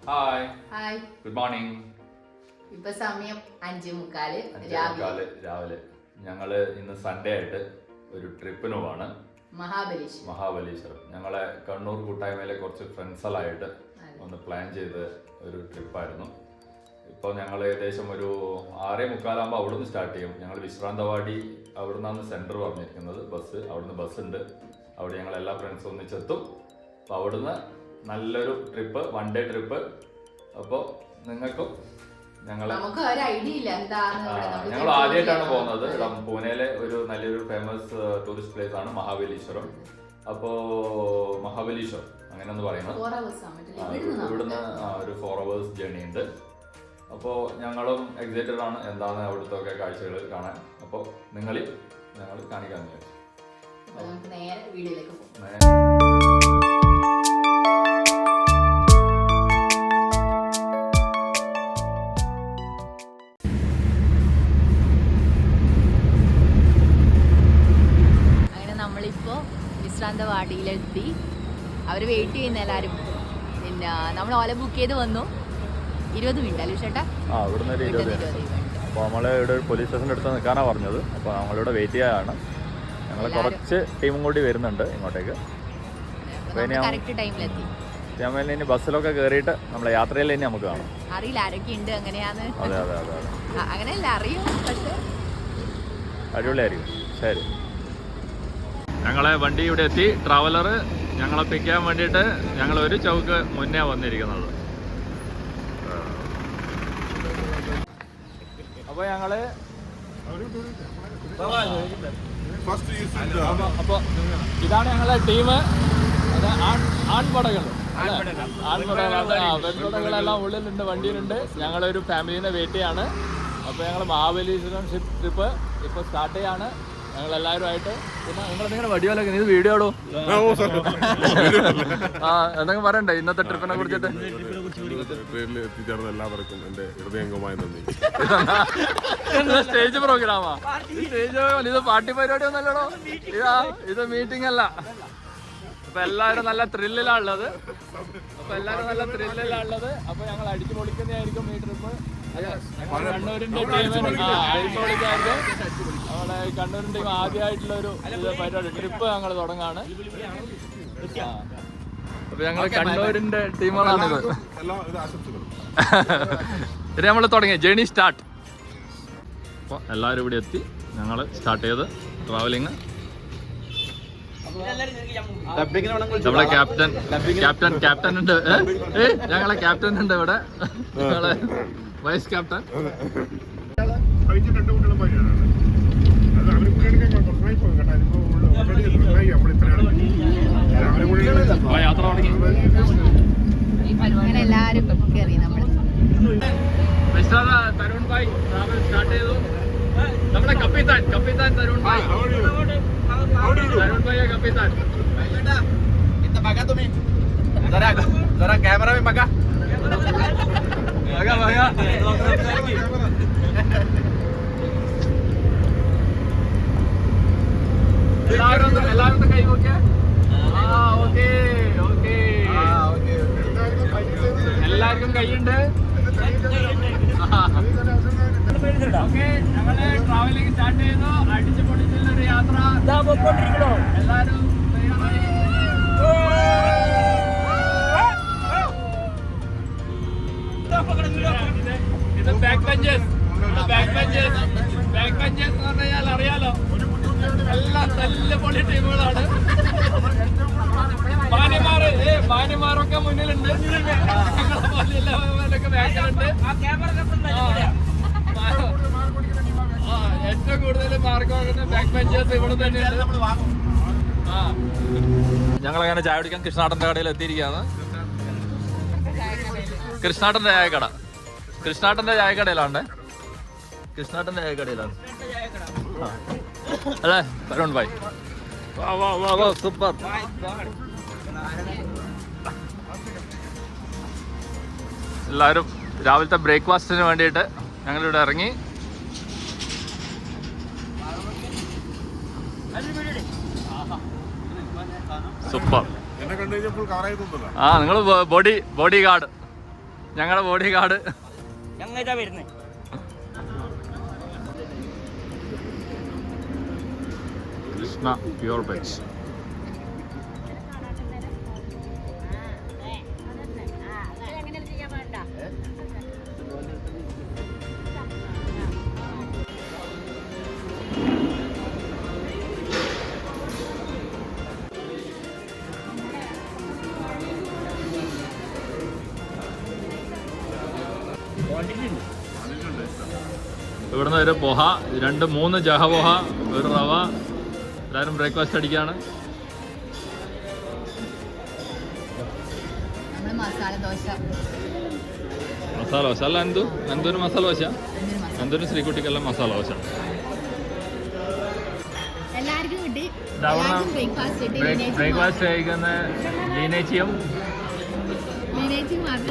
Hi hi good morning. ഇപ്പൊ സമയം 5:45 രാവിലെ. ഞങ്ങള് ഇന്ന് സൺഡേ ആയിട്ട് ഒരു ട്രിപ്പിന് പോവാണ്. മഹാബലീശ്വരം. ഞങ്ങളെ കണ്ണൂർ കൂട്ടായ്മയിലെ കുറച്ച് ഫ്രണ്ട്സുകളായിട്ട് ഒന്ന് പ്ലാൻ ചെയ്ത് ഒരു ട്രിപ്പായിരുന്നു. ഇപ്പോൾ ഞങ്ങൾ ഏകദേശം ഒരു 6:45 അവിടുന്ന് സ്റ്റാർട്ട് ചെയ്യും. ഞങ്ങൾ വിശ്രാന്തവാടി അവിടെ നിന്നാണ് സെൻറ്റർ പറഞ്ഞിരിക്കുന്നത്. അവിടുന്ന് ബസ്സുണ്ട്. അവിടെ ഞങ്ങൾ എല്ലാ ഫ്രണ്ട്സും ഒന്നിച്ചെത്തും. അപ്പോൾ അവിടുന്ന് നല്ലൊരു ട്രിപ്പ്, 1 ഡേ ട്രിപ്പ്. അപ്പോൾ നിങ്ങൾക്കും ഞങ്ങൾ ആദ്യമായിട്ടാണ് പോകുന്നത്. പൂനെയിലെ ഒരു നല്ലൊരു ഫേമസ് ടൂറിസ്റ്റ് പ്ലേസ് ആണ് മഹാബലീശ്വരം. അപ്പോൾ മഹാബലീശ്വരം അങ്ങനെ ഒന്ന് പറയുന്നത് ഇവിടുന്ന് ഒരു 4 hours ജേർണി ഉണ്ട്. അപ്പോൾ ഞങ്ങളും എക്സൈറ്റഡ് ആണ് എന്താണ് അവിടുത്തെ ഒക്കെ കാഴ്ചകൾ കാണാൻ. അപ്പോൾ ഞങ്ങൾ കാണിക്കാമെന്ന് വിചാരിച്ചു. നമ്മളിപ്പോൾ വിശ്രാന്തവാടിയിലെത്തി. അവർ വെയിറ്റ് ചെയ്യുന്ന എല്ലാവരും. പിന്നെ നമ്മൾ ഓല ബുക്ക് ചെയ്ത് വന്നു. 20 മിനിറ്റ് അല്ലേ ചേട്ടാ? ഇവിടുന്ന് 20 മിനിറ്റ്. അപ്പോൾ നമ്മൾ ഇവിടെ പോലീസ് സ്റ്റേഷൻ്റെ അടുത്ത് നിൽക്കാനാണ് പറഞ്ഞത്. അപ്പോൾ നമ്മളിവിടെ വെയിറ്റ് ചെയ്യാനാണ്. ഞങ്ങൾ കുറച്ച് ടീമും കൂടി വരുന്നുണ്ട് ഇങ്ങോട്ടേക്ക്. ഇനി ബസ്സിലൊക്കെ കയറിയിട്ട് നമ്മളെ യാത്രയിൽ തന്നെ നമുക്ക് കാണാം. അറിയില്ല ആരൊക്കെയുണ്ട് എങ്ങനെയാന്ന്. അതെ അങ്ങനെയല്ല അറിയും, പക്ഷേ അടിപൊളിയായിരിക്കും. ശരി, ഞങ്ങളെ വണ്ടി ഇവിടെ എത്തി. ട്രാവലർ ഞങ്ങളെ പിക്കാൻ വേണ്ടിയിട്ട് ഞങ്ങൾ ഒരു ചൗക്ക് മുന്നേ വന്നിരിക്കുന്നത്. അപ്പോൾ ഞങ്ങള് അപ്പോൾ ഇതാണ് ഞങ്ങളെ ടീം. അത് ആൺപടകൾ പെൺപടകളെല്ലാം ഉള്ളിലുണ്ട്, വണ്ടിയിലുണ്ട്. ഞങ്ങളൊരു ഫാമിലിനെ വെയിറ്റ് ചെയ്യാണ്. അപ്പോൾ ഞങ്ങൾ മഹാബലീശ്വരം ട്രിപ്പ് ഇപ്പോൾ സ്റ്റാർട്ട് ചെയ്യാണ് ഞങ്ങളെല്ലാവരുമായിട്ട്. പിന്നെ നിങ്ങളുടെ വടിയോലൊക്കെ ഇത് വീഡിയോ ഇടും. എന്തെങ്കിലും പറയണ്ടേ ഇന്നത്തെ ട്രിപ്പിനെ കുറിച്ചിട്ട്? എത്തിച്ചേർന്ന എല്ലാവർക്കും എന്റെ ഹൃദയംഗമായ നന്ദി. സ്റ്റേജ് പ്രോഗ്രാമാ? ഇത് പാർട്ടി പരിപാടി ഒന്നല്ലടോ, ഇത് മീറ്റിംഗ് അല്ല. അപ്പൊ എല്ലാവരും നല്ല ത്രില്ലിലാണുള്ളത്. അപ്പൊ ഞങ്ങൾ അടിച്ചു പൊളിക്കുന്നതായിരിക്കും ഈ ട്രിപ്പ്. കണ്ണൂരിന്റെ ടീമിന് അടിച്ചു പൊളിക്കായിരിക്കും. നമ്മുടെ കണ്ണൂരിന്റെ ടീം ആദ്യമായിട്ടുള്ള ഒരു പരിപാടി ട്രിപ്പ് ഞങ്ങൾ തുടങ്ങാണ്. അപ്പൊ ഞങ്ങൾ കണ്ണൂരിന്റെ ടീമുകളാണിത്. ഇത് നമ്മൾ തുടങ്ങി ജേണി സ്റ്റാർട്ട്. അപ്പോൾ എല്ലാവരും ഇവിടെ എത്തി. ഞങ്ങൾ സ്റ്റാർട്ട് ചെയ്ത് ട്രാവലിങ്. നമ്മളെ ക്യാപ്റ്റൻ ഉണ്ട്. ഞങ്ങളെ ക്യാപ്റ്റൻ ഉണ്ട് ഇവിടെ. ഞങ്ങളെ വൈസ് ക്യാപ്റ്റൻ. യാത്ര തുടങ്ങി. എല്ലാവരും കയറി. നമ്മൾ തരുൺ ഭായ് ട്രാവൽ സ്റ്റാർട്ട് ചെയ്തു. നമ്മുടെ കപ്പിത്താൻ തരുൺ ഭായ്. तरुण भाई है कपितान. इतना भागा तुम्हें जरा कैमरा में भागा എല്ലാവരും കൈ നോക്കിയാ? ഓക്കെ എല്ലാവർക്കും കൈയുണ്ട്. ഓക്കെ, ഞങ്ങള് ട്രാവലിംഗ് സ്റ്റാർട്ട് ചെയ്തു. അടിച്ചു പൊളിച്ചുള്ളൊരു യാത്ര. എല്ലാരും ഇത് ബാക്ക് ബെഞ്ചസ് എന്ന് പറഞ്ഞാൽ അറിയാലോ, എല്ലാ തല്ല് പൊളി ടീമുകളാണ്. മാന്യമാരൊക്കെ മുന്നിലുണ്ട്. ഞങ്ങളെ ബാക്കിലുണ്ട്. ഏറ്റവും കൂടുതൽ മാർക്ക് ബാക്ക് ബെഞ്ചേഴ്സ് ഇവിടെ തന്നെയാണ്. ഞങ്ങളങ്ങനെ ചായ കുടിക്കാൻ കൃഷ്ണാട്ടന്റെ കടയിൽ എത്തിയിരിക്കുകയാണ്. കൃഷ്ണാട്ടന്റെ ചായക്കടയിലാണ്. അല്ലേ തരുൺ ഭായ്? സൂപ്പർ. എല്ലാവരും രാവിലത്തെ ബ്രേക്ക്ഫാസ്റ്റിന് വേണ്ടിയിട്ട് ഞങ്ങളിവിടെ ഇറങ്ങി. സൂപ്പർ. എന്നെ കണ്ടു കഴിഞ്ഞപ്പോൾ നിങ്ങൾ ബോഡി ഗാർഡ് ഞങ്ങളുടെ body guard. Krishna pure veg. ഇവിടുന്ന് ഒരു പോഹ, 2-3 ജഹ പോഹ, ഒരു റവ. എല്ലാവരും ബ്രേക്ക്ഫാസ്റ്റ് അടിക്കുകയാണ്. മസാല ദോശ അല്ല എന്തൊരു മസാല ദോശ, എന്തൊരു ശ്രീകുട്ടിക്കെല്ലാം മസാല ദോശ. എല്ലാവർക്കും കിട്ടി. ബ്രേക്ക്ഫാസ്റ്റ് കഴിക്കുന്ന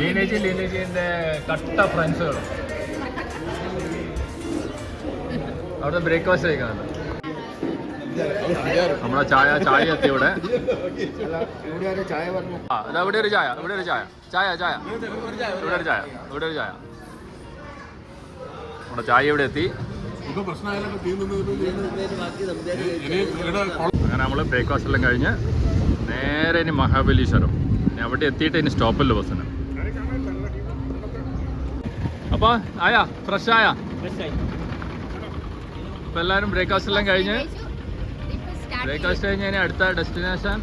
ലീനേച്ചിന്റെ കട്ട ഫ്രണ്ട്സുകളും അവിടെ ബ്രേക്ക്ഫാസ്റ്റ് കഴിക്കുന്നുണ്ട്. നമ്മളെ ചായ എത്തി ഇവിടെ. ഇവിടെ ഒരു ചായ, ഇവിടെ ഒരു ചായ, ഇവിടെ ഒരു ചായ. നമ്മുടെ ചായ ഇവിടെ എത്തി. അങ്ങനെ നമ്മൾ ബ്രേക്ക്ഫാസ്റ്റ് എല്ലാം കഴിഞ്ഞ് നേരെ ഇനി മഹാബലീശ്വരം. ഇനി അവിടെ എത്തിയിട്ട് ഇനി സ്റ്റോപ്പല്ല ബസ്സിന്. അപ്പൊ ആയാ ഫ്രഷ് ആയ? ഇപ്പൊ എല്ലാവരും ബ്രേക്ക്ഫാസ്റ്റ് എല്ലാം കഴിഞ്ഞ് ഇനി അടുത്ത ഡെസ്റ്റിനേഷൻ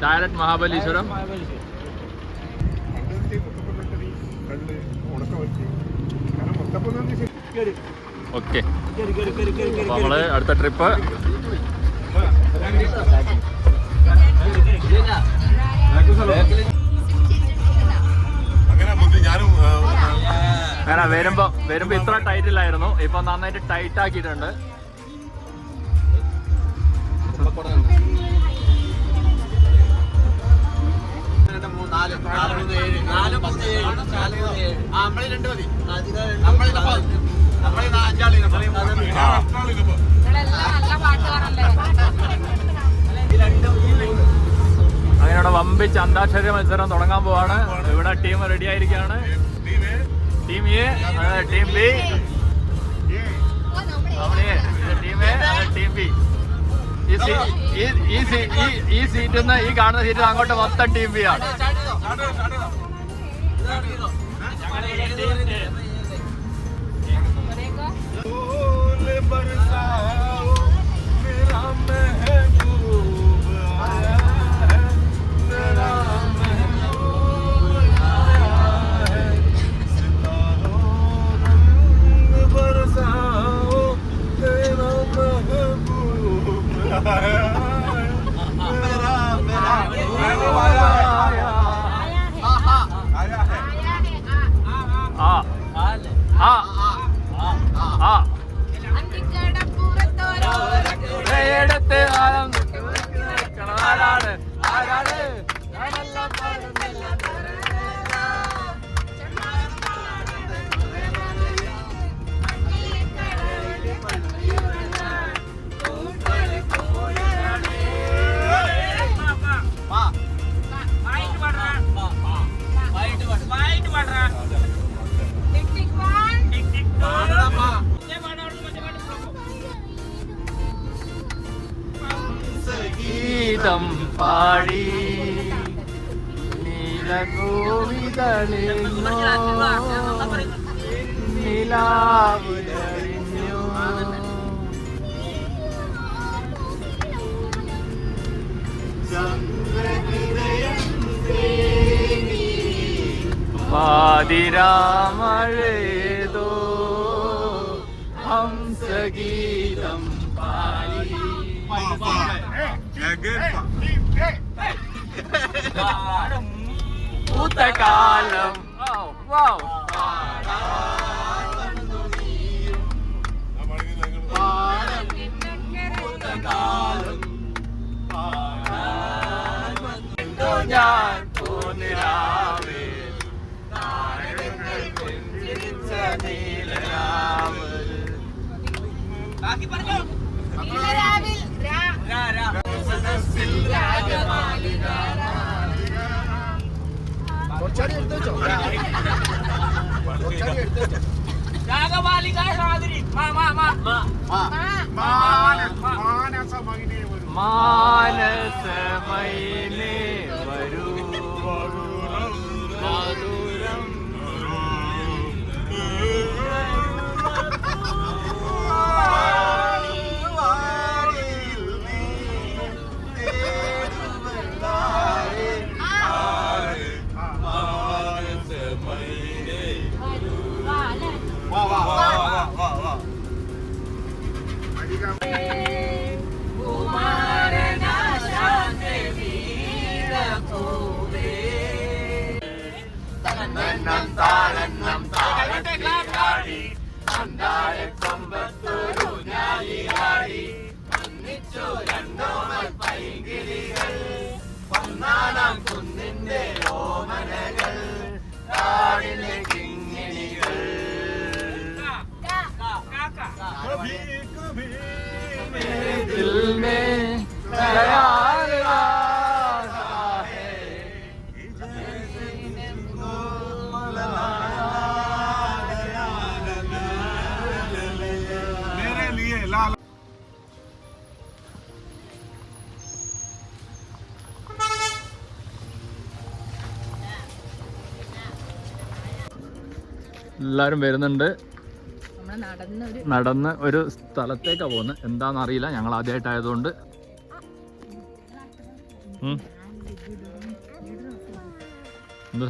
ഡയറക്റ്റ് മഹാബലീശ്വരം. ഓക്കെ, നമ്മള് അടുത്ത ട്രിപ്പ് അങ്ങനെ വരുമ്പോ ഇത്ര ടൈറ്റിലായിരുന്നു. ഇപ്പൊ നന്നായിട്ട് ടൈറ്റ് ആക്കിയിട്ടുണ്ട്. അങ്ങനെയുള്ള വമ്പിച്ച് അന്താക്ഷരി മത്സരം തുടങ്ങാൻ പോവാണ്. ഇവിടെ ടീം റെഡി ആയിരിക്കുകയാണ്. Team A, team B, team A, team B. ഈ സീറ്റിൽ നിന്ന് ഈ കാണുന്ന സീറ്റിൽ അങ്ങോട്ട് മൊത്തം ടീം ബി ആണ്. ഗീതം പാടി നീലഗോവിതളിഞ്ഞോ നിലാവ് തെളിഞ്ഞോ പാതിരാമഴേതോ ഹംസഗീതം പാടി പൂത്തകാലം ഞാൻ പോന്നിരാവേ നീലരാവ് കുറച്ചാടി എടുത്തു വെച്ചോ. മാനസമൈനേ വരൂ മധുരം दिल में ख्याल आता है मेरे लिए लाल എല്ലാവരും വരുന്നുണ്ട്. നമ്മള് നടന്ന് ഒരു സ്ഥലത്തേക്കാണ് പോകുന്നത്. എന്താണെന്ന് അറിയില്ല, ഞങ്ങൾ ആദ്യമായിട്ടായതുകൊണ്ട്. എന്ത്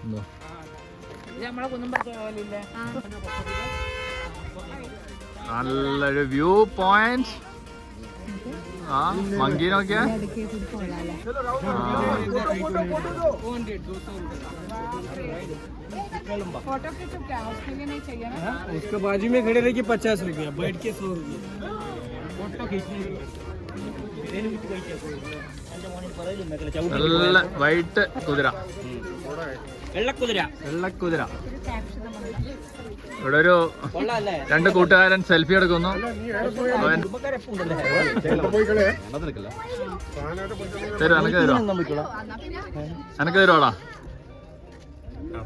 എന്തോ നല്ലൊരു വ്യൂ പോയിന്റ്. ആ മങ്കി നോക്കിയാ फोटो के तो क्या उसके लिए नहीं चाहिए ना उसके बाजू में खड़े रहिए 50 रुपया बैठ के 100 रुपया फोटो खींचने നല്ല വൈറ്റ് കുതിര, വെള്ളക്കുതിര വെള്ളക്കുതിര. ഇവിടെ ഒരു 2 കൂട്ടുകാരൻ സെൽഫി എടുക്കുന്നു. അവൻ തരുമോ? എനക്ക് തരുമോ? എനക്ക് തരുവാടാ?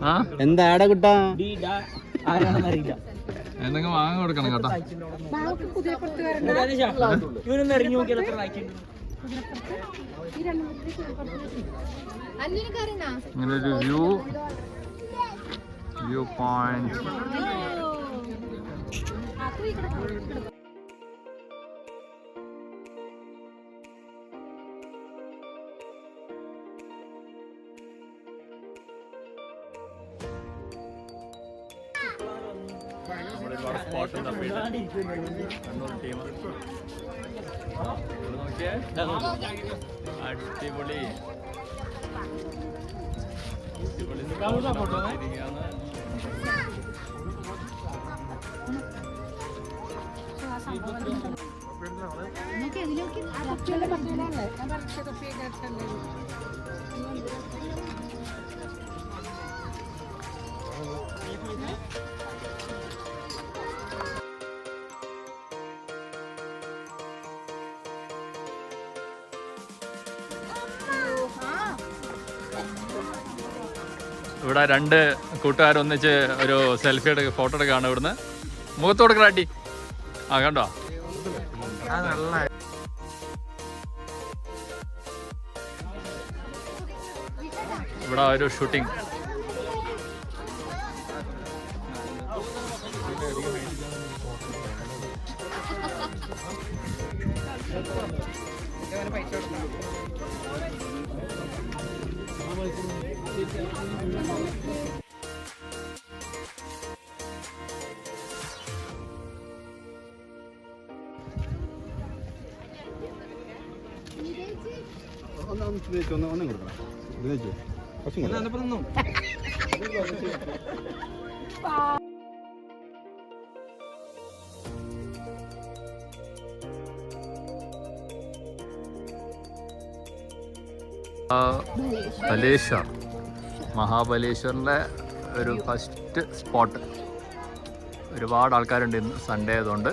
ആ എന്താ ആടെ കുട്ടാ അറിയില്ല എന്തെങ്കിലും വാങ്ങി കൊടുക്കണം കേട്ടോ. ഇവനൊന്ന് ഇറങ്ങി നോക്കിയാൽ എത്ര വായിക്കുന്നുണ്ട് ഇങ്ങനെ ഒരു വ്യൂ പോയിന്റ്. അടിപൊളി ഇവിടെ 2 കൂട്ടുകാരൊന്നിച്ച് ഒരു സെൽഫി ഫോട്ടോ എടുക്കുകയാണ്. ഇവിടുന്ന് മുഖത്ത് കൊടുക്കലാട്ടി. ആ കണ്ടോ, ഇവിടെ ഒരു ഷൂട്ടിംഗ്. ഒന്നും കൊടുക്കണം. ബലേശ്വർ, മഹാബലേശ്വറിൻ്റെ ഒരു ഫസ്റ്റ് സ്പോട്ട്. ഒരുപാട് ആൾക്കാരുണ്ട് ഇന്ന് സൺഡേ ആയതുകൊണ്ട്.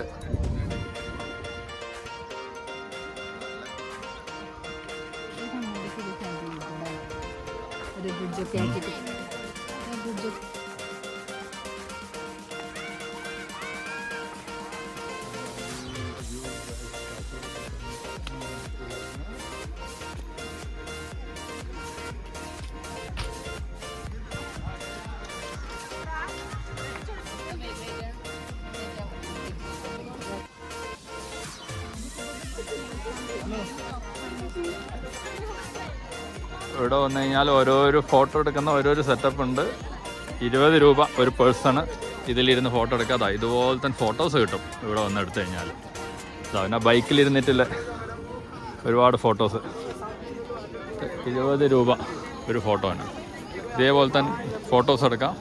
ഇവിടെ വന്നു കഴിഞ്ഞാൽ ഓരോരോ ഫോട്ടോ എടുക്കുന്ന ഓരോരോ സെറ്റപ്പ് ഉണ്ട്. 20 രൂപ ഒരു പേഴ്സണ് ഇതിലിരുന്ന് ഫോട്ടോ എടുക്കാതെ ഇതുപോലെ തന്നെ ഫോട്ടോസ് കിട്ടും ഇവിടെ വന്ന് എടുത്തു കഴിഞ്ഞാൽ. പിന്നെ ബൈക്കിലിരുന്നിട്ടില്ല ഒരുപാട് ഫോട്ടോസ്. 20 രൂപ ഒരു ഫോട്ടോന്. ഇതേപോലെ തന്നെ ഫോട്ടോസ് എടുക്കാം.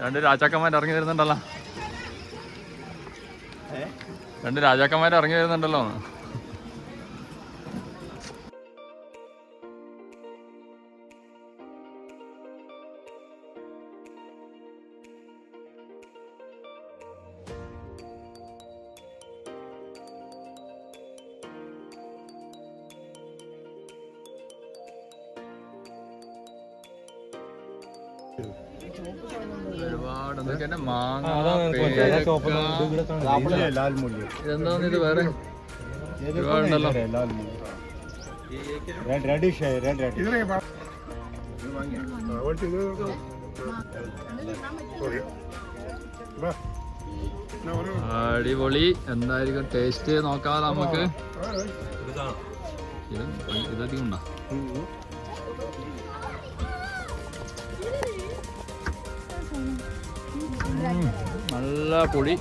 രണ്ട് രാജാക്കന്മാർ ഇറങ്ങി വരുന്നുണ്ടല്ലോ. ഇറങ്ങി വരുന്നുണ്ടല്ലോ. ഒരുപാട് എന്തൊക്കെയാണ് മാങ്ങ, ഇതെന്താന്ന് ഇത് വേറെ ഒരുപാടുണ്ടല്ലോ. അടിപൊളി. എന്തായിരിക്കും ടേസ്റ്റ് നോക്കാം നമുക്ക്. ഇതധികം ഉണ്ടോ? നല്ല പൊടി.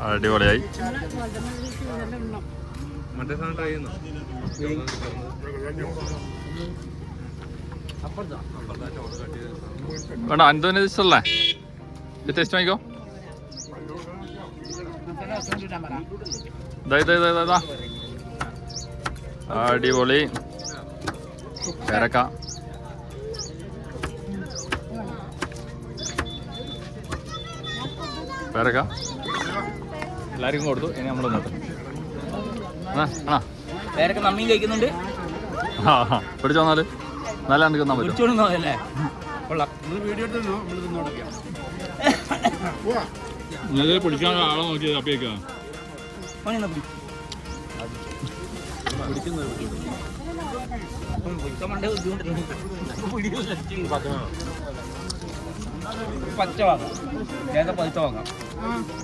അടിപൊളിയായി. വേണ്ട അന്തോന് ഇഷ്ടല്ലേ? ഇത് ടേസ്റ്റ് വാങ്ങിക്കോ. അടിപൊളി. പേരക്ക. പേരക്ക എല്ലാവർക്കും കൊടുത്തു. ഇനി നമ്മൾ പേരക്ക നമ്മയും കഴിക്കുന്നുണ്ട്. പിടിച്ചു വന്നാല് നല്ല തിന്നാൻ പറ്റും. പിടിക്കാൻ ആളെ നോക്കി അപ്പിയേക്കാ. പച്ച വാങ്ങാം, ഏതാ പഴുത്ത വാങ്ങാം.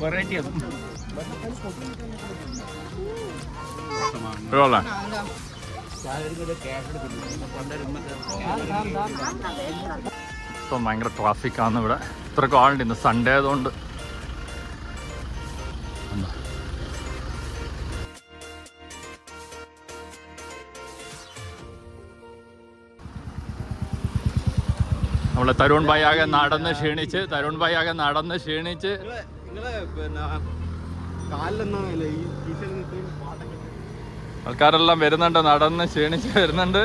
വെറൈറ്റി അത് ഇപ്പം ഭയങ്കര ട്രാഫിക്കാണ് ഇവിടെ. ഇത്രക്കും ആളുണ്ട്. ഇന്ന് സൺഡേ ആയതുകൊണ്ട്. നമ്മള് തരുൺ ഭായി ആകെ നടന്ന് ക്ഷീണിച്ച് ആൾക്കാരെല്ലാം വരുന്നുണ്ട്. നടന്ന് ക്ഷീണിച്ച് വരുന്നുണ്ട്.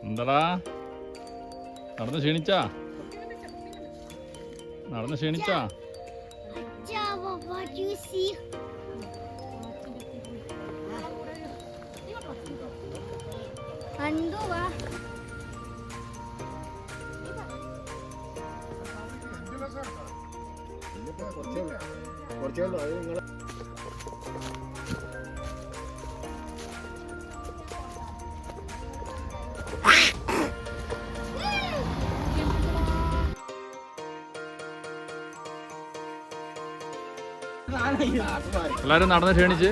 എന്താടാ നടന്ന് ക്ഷീണിച്ചാ? What do you see? Anduva. എല്ലാരും നടന്ന് ക്ഷണിച്ച്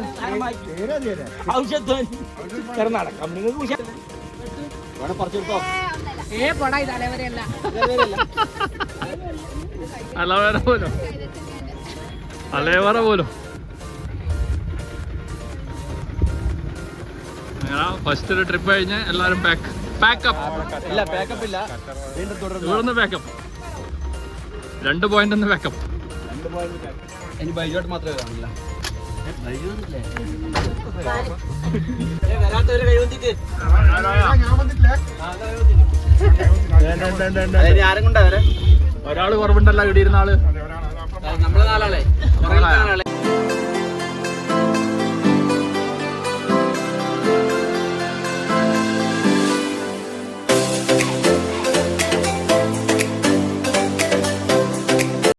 അലവേറ പോലും ഫസ്റ്റ് ഒരു ട്രിപ്പ് കഴിഞ്ഞ് എല്ലാരും പാക്കപ്പ് ഇല്ല പാക്കപ്പ് ഇല്ല വീണ്ടും തുടർന്ന് ഇവിടുന്ന് പാക്കപ്പ് 2 പോയിന്റ് ഒന്ന് പാക്കപ്പ് ഇനി ബൈജോട്ട് മാത്രമേ കാണില്ല ഒരാള് കുറവുണ്ടല്ലോ ഇവിടെ ഇരുന്ന ആള് നമ്മള് നാലാളെ